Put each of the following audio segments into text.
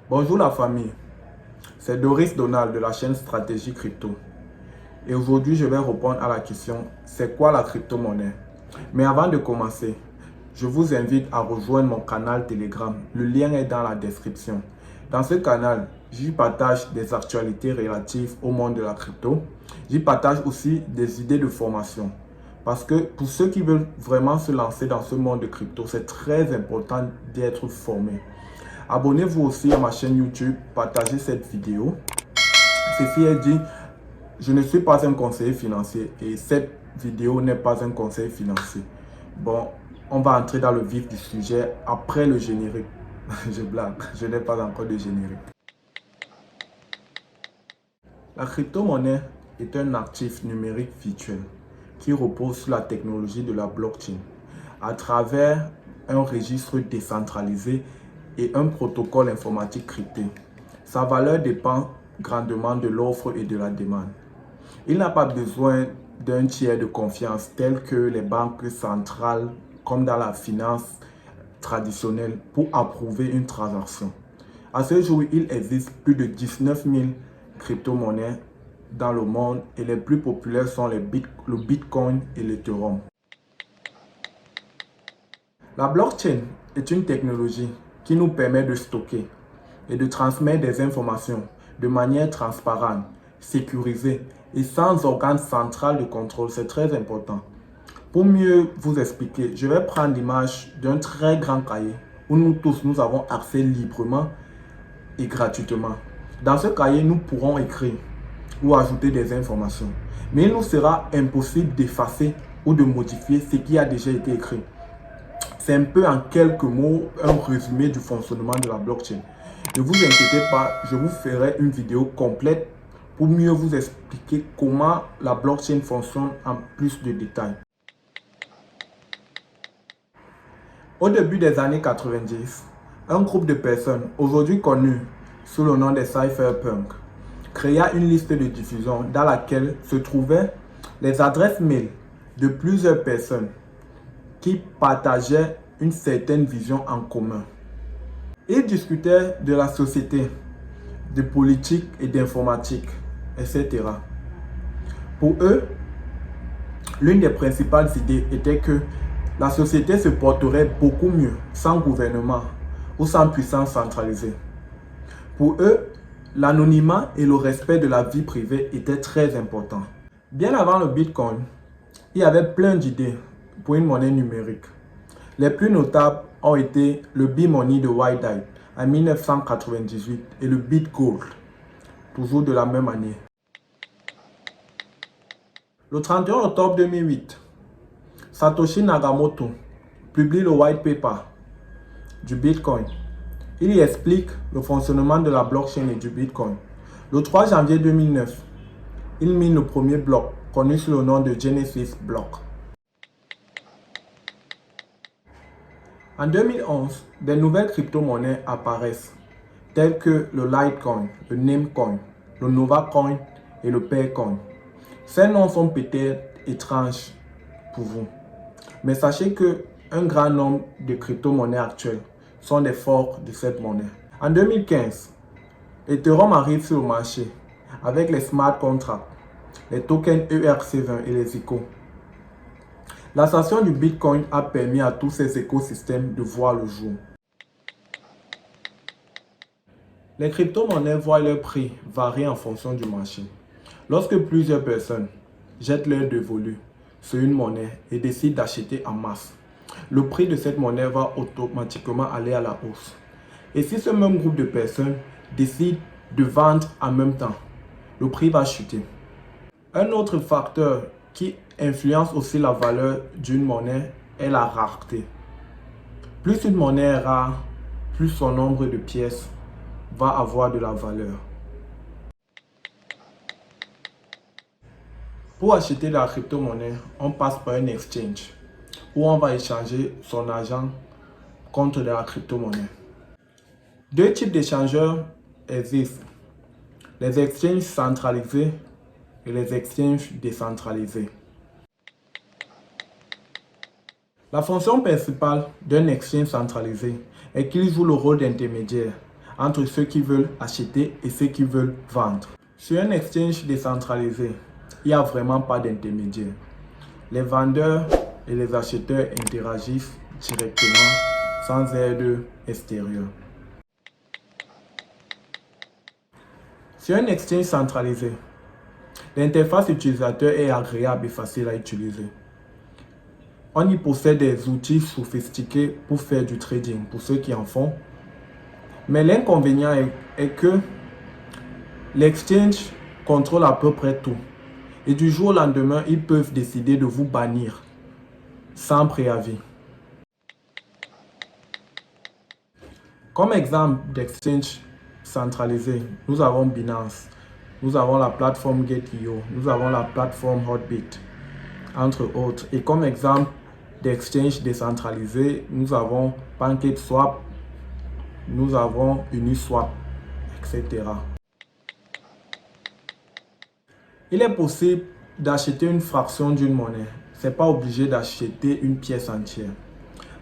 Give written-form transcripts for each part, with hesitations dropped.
Bonjour la famille, c'est Doris Donald de la chaîne Stratégie Crypto. Et aujourd'hui, je vais répondre à la question, c'est quoi la crypto-monnaie? Mais avant de commencer, je vous invite à rejoindre mon canal Telegram. Le lien est dans la description. Dans ce canal, j'y partage des actualités relatives au monde de la crypto. J'y partage aussi des idées de formation. Parce que pour ceux qui veulent vraiment se lancer dans ce monde de crypto, c'est très important d'être formé. Abonnez-vous aussi à ma chaîne YouTube, partagez cette vidéo. Ceci est dit, je ne suis pas un conseiller financier et cette vidéo n'est pas un conseil financier. Bon, on va entrer dans le vif du sujet après le générique. Je blague, je n'ai pas encore de générique. La crypto-monnaie est un actif numérique virtuel qui repose sur la technologie de la blockchain à travers un registre décentralisé et un protocole informatique crypté. Sa valeur dépend grandement de l'offre et de la demande. Il n'a pas besoin d'un tiers de confiance tel que les banques centrales comme dans la finance traditionnelle pour approuver une transaction. À ce jour, il existe plus de 19 000 crypto-monnaies dans le monde et les plus populaires sont le Bitcoin et l'Ethereum. La blockchain est une technologie qui nous permet de stocker et de transmettre des informations de manière transparente, sécurisée et sans organe central de contrôle. C'est très important. Pour mieux vous expliquer, je vais prendre l'image d'un très grand cahier où nous tous nous avons accès librement et gratuitement. Dans ce cahier, nous pourrons écrire ou ajouter des informations. Mais il nous sera impossible d'effacer ou de modifier ce qui a déjà été écrit. C'est un peu en quelques mots un résumé du fonctionnement de la blockchain. Ne vous inquiétez pas, je vous ferai une vidéo complète pour mieux vous expliquer comment la blockchain fonctionne en plus de détails. Au début des années 90, un groupe de personnes, aujourd'hui connues sous le nom des cypherpunks, créa une liste de diffusion dans laquelle se trouvaient les adresses mail de plusieurs personnes qui partageaient une certaine vision en commun. Ils discutaient de la société, de politique et d'informatique, etc. Pour eux, l'une des principales idées était que la société se porterait beaucoup mieux sans gouvernement ou sans puissance centralisée. Pour eux, l'anonymat et le respect de la vie privée étaient très importants. Bien avant le Bitcoin, il y avait plein d'idées pour une monnaie numérique. Les plus notables ont été le B-Money de Whitehide en 1998 et le BitGold, toujours de la même année. Le 31 octobre 2008, Satoshi Nakamoto publie le white paper du Bitcoin. Il y explique le fonctionnement de la blockchain et du Bitcoin. Le 3 janvier 2009, il mine le premier bloc, connu sous le nom de Genesis Block. En 2011, des nouvelles crypto-monnaies apparaissent, telles que le Litecoin, le Namecoin, le Novacoin et le Peercoin. Ces noms sont peut-être étranges pour vous, mais sachez qu'un grand nombre de crypto-monnaies actuelles sont des forks de cette monnaie. En 2015, Ethereum arrive sur le marché avec les smart contracts, les tokens ERC20 et les ICO. L'ascension du Bitcoin a permis à tous ces écosystèmes de voir le jour. Les crypto-monnaies voient leur prix varier en fonction du marché. Lorsque plusieurs personnes jettent leur dévolu sur une monnaie et décident d'acheter en masse, le prix de cette monnaie va automatiquement aller à la hausse. Et si ce même groupe de personnes décide de vendre en même temps, le prix va chuter. Un autre facteur qui influence aussi la valeur d'une monnaie est la rareté. Plus une monnaie est rare, plus son nombre de pièces va avoir de la valeur. Pour acheter de la crypto-monnaie, on passe par un exchange où on va échanger son argent contre de la crypto-monnaie. Deux types d'échangeurs existent, les exchanges centralisés et les exchanges décentralisés. La fonction principale d'un exchange centralisé est qu'il joue le rôle d'intermédiaire entre ceux qui veulent acheter et ceux qui veulent vendre. Sur un exchange décentralisé, il n'y a vraiment pas d'intermédiaire. Les vendeurs et les acheteurs interagissent directement sans aide extérieure. Sur un exchange centralisé, l'interface utilisateur est agréable et facile à utiliser. On y possède des outils sophistiqués pour faire du trading, pour ceux qui en font. Mais l'inconvénient est que l'exchange contrôle à peu près tout. Et du jour au lendemain, ils peuvent décider de vous bannir sans préavis. Comme exemple d'exchange centralisé, nous avons Binance, nous avons la plateforme Gate.io, nous avons la plateforme Hotbit, entre autres. Et comme exemple d'exchange décentralisé, nous avons PancakeSwap, nous avons Uniswap, etc. Il est possible d'acheter une fraction d'une monnaie. Ce n'est pas obligé d'acheter une pièce entière.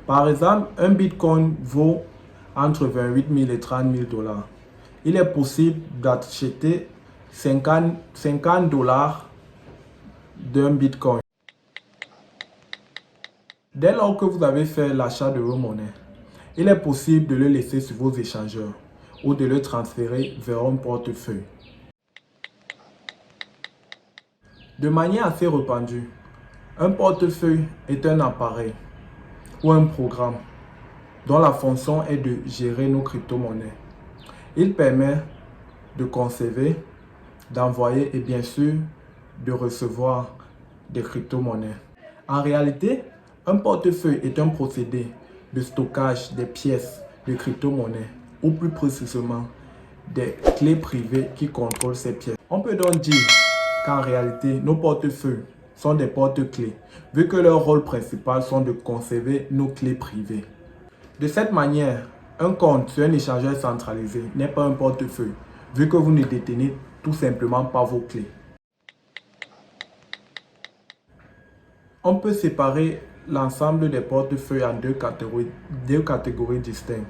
Par exemple, un Bitcoin vaut entre 28 000 et 30 000 dollars. Il est possible d'acheter 50 dollars d'un Bitcoin. Dès lors que vous avez fait l'achat de vos monnaies, il est possible de le laisser sur vos échangeurs ou de le transférer vers un portefeuille. De manière assez répandue, un portefeuille est un appareil ou un programme dont la fonction est de gérer nos crypto-monnaies. Il permet de conserver, d'envoyer et bien sûr de recevoir des crypto-monnaies. En réalité, un portefeuille est un procédé de stockage des pièces de crypto-monnaies ou plus précisément des clés privées qui contrôlent ces pièces. On peut donc dire qu'en réalité, nos portefeuilles sont des porte-clés, vu que leur rôle principal sont de conserver nos clés privées. De cette manière, un compte sur un échangeur centralisé n'est pas un portefeuille, vu que vous ne détenez tout simplement pas vos clés. On peut séparer l'ensemble des portefeuilles en deux catégories distinctes.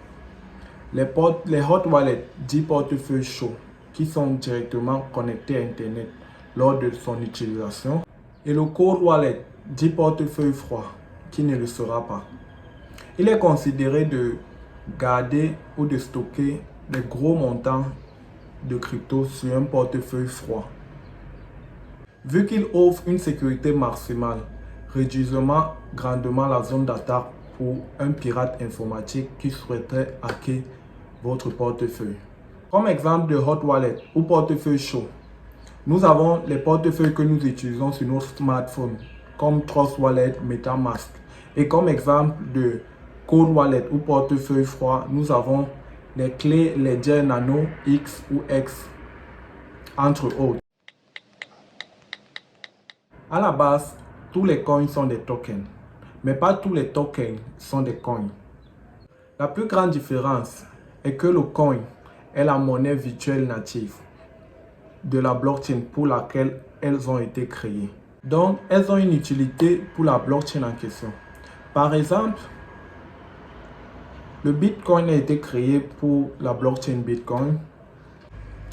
Les hot wallets, dits portefeuilles chauds, qui sont directement connectés à Internet lors de son utilisation. Et le cold wallet, dit portefeuille froid, qui ne le sera pas. Il est considéré de garder ou de stocker des gros montants de crypto sur un portefeuille froid. Vu qu'il offre une sécurité maximale, réduisant grandement la zone d'attaque pour un pirate informatique qui souhaiterait hacker votre portefeuille. Comme exemple de hot wallet ou portefeuille chaud, nous avons les portefeuilles que nous utilisons sur nos smartphones, comme Trust Wallet, MetaMask. Et comme exemple de cold wallet ou portefeuille froid, nous avons les clés Ledger Nano X ou X, entre autres. À la base, tous les coins sont des tokens, mais pas tous les tokens sont des coins. La plus grande différence est que le coin est la monnaie virtuelle native de la blockchain pour laquelle elles ont été créées. Donc, elles ont une utilité pour la blockchain en question. Par exemple, le Bitcoin a été créé pour la blockchain Bitcoin,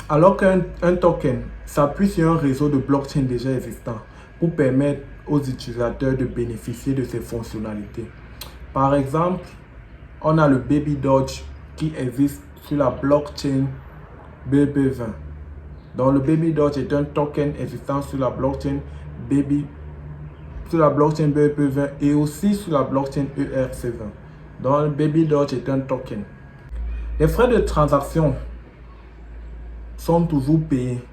alors qu'un token s'appuie sur un réseau de blockchain déjà existant pour permettre aux utilisateurs de bénéficier de ses fonctionnalités. Par exemple, on a le Baby Doge qui existe sur la blockchain BEP20. Donc le Baby Doge est un token existant sur la blockchain BEP20 et aussi sur la blockchain ERC20. Donc le Baby Doge est un token. Les frais de transaction sont toujours payés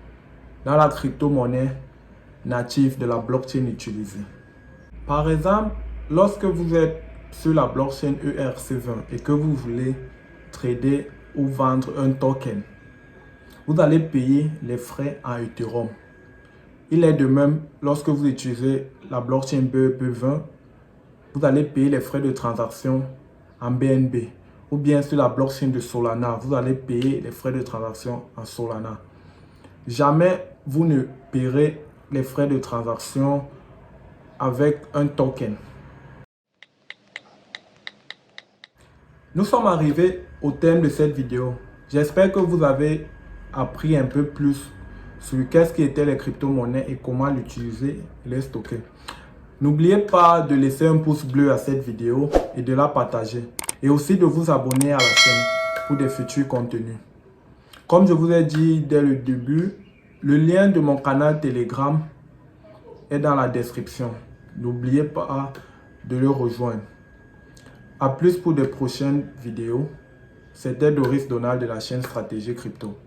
dans la crypto-monnaie native de la blockchain utilisée. Par exemple, lorsque vous êtes sur la blockchain ERC20 et que vous voulez trader ou vendre un token, vous allez payer les frais en Ethereum. Il est de même lorsque vous utilisez la blockchain BEP20, vous allez payer les frais de transaction en BNB. Ou bien sur la blockchain de Solana, vous allez payer les frais de transaction en Solana. Jamais vous ne paierez les frais de transaction avec un token. Nous sommes arrivés au terme de cette vidéo. J'espère que vous avez appris un peu plus sur qu'est-ce qui étaient les crypto-monnaies et comment l'utiliser et les stocker. N'oubliez pas de laisser un pouce bleu à cette vidéo et de la partager. Et aussi de vous abonner à la chaîne pour des futurs contenus. Comme je vous ai dit dès le début, le lien de mon canal Telegram est dans la description. N'oubliez pas de le rejoindre. A plus pour de prochaines vidéos. C'était Doris Donald de la chaîne Stratégie Crypto.